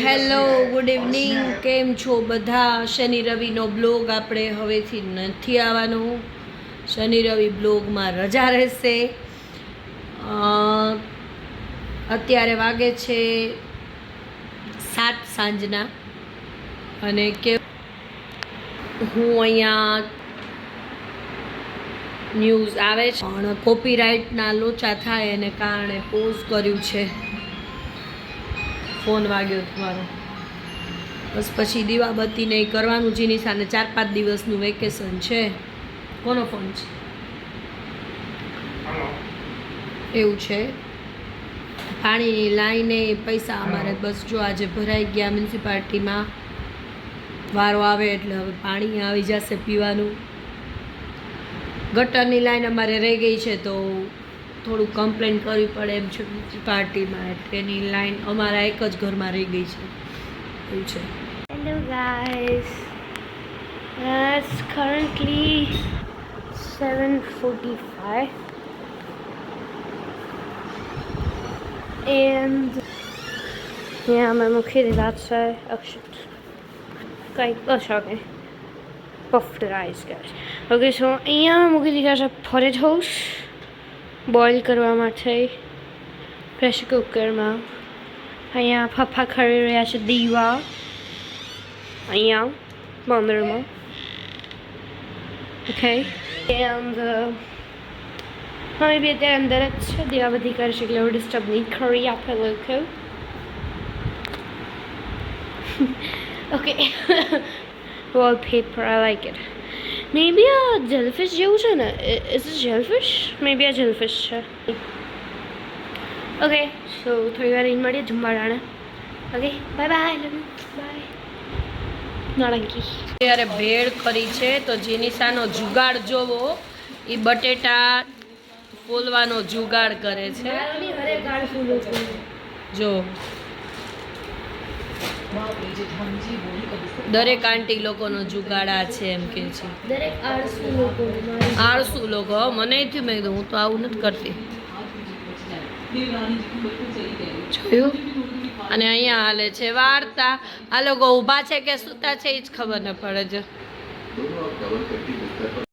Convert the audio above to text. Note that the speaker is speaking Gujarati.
હેલો ગુડ ઇવનિંગ, કેમ છો બધા? શનિ રવિનો બ્લોગ આપણે હવેથી નથી આવવાનો. શનિ રવિ બ્લોગમાં રજા રહેશે. અત્યારે વાગે છે 7 સાંજના અને કે હું અહીંયા ન્યૂઝ આવે છે પણ કોપીરાઇટના લોચા થાય એને કારણે પોઝ કર્યું છે. ફોન વાગ્યો તમારો, બસ પછી દીવાબત્તી નહીં કરવાનું. જેની સામે 4-5 દિવસનું વેકેશન છે. કોનો ફોન છે? એવું છે. પાણીની લાઈને પૈસા અમારે બસ જો આજે ભરાઈ ગયા મ્યુનિસિપાલિટીમાં. વારો આવે એટલે હવે પાણી આવી જશે પીવાનું. ગટરની લાઈન અમારે રહી ગઈ છે તો થોડું કમ્પ્લેન કરવી પડે એમ છે મ્યુનિસિપાલિટીમાં, એટલે એની લાઈન અમારા એક જ ઘરમાં રહી ગઈ છે. એવું છે. Hello guys, it's currently 7:45 and yeah, मैं मूकी दिलात से अक्षत कई बस okay puffed rice guys. Okay, so અહીંયા મૂકી દીધા છે ફોરેજ હાઉસ બોઇલ કરવા માટે પ્રેશર કુકરમાં. અહીંયા પપ્પા કરી રહ્યા છે દીવા અહીંયા મંદિરમાં. ઓકે, એન્ડ મમ્મી બી અત્યારે અંદર જ છે, દીવા બધી કરે છે એટલે ડિસ્ટર્બ નહીં કરી આપણે લોકો. Okay, wallpaper, I like it. Maybe a jellyfish જેવું છે ને? Is it jellyfish? Maybe a jellyfish છે. ઓકે, સો થોડી વાર અહીં મળીએ જમવા ટાણે. Okay, bye bye, love you, bye. નાળંકી અત્યારે ભેળ કરી છે તો જેનિસાનો જુગાડ જોવો, એ બટેટા ફોલવાનો જુગાડ કરે છે. જો દરેક આંટી લોકોનો જુગાડ આ છે એમ કે છે. દરેક આળસુ લોકો. મને થયું મેં કીધું હું તો આવું નથી કરતી. જોયું? અને અહીંયા હાલે છે વાર્તા. આ લોકો ઊભા છે કે સૂતા છે એ જ ખબર ન પડે છે.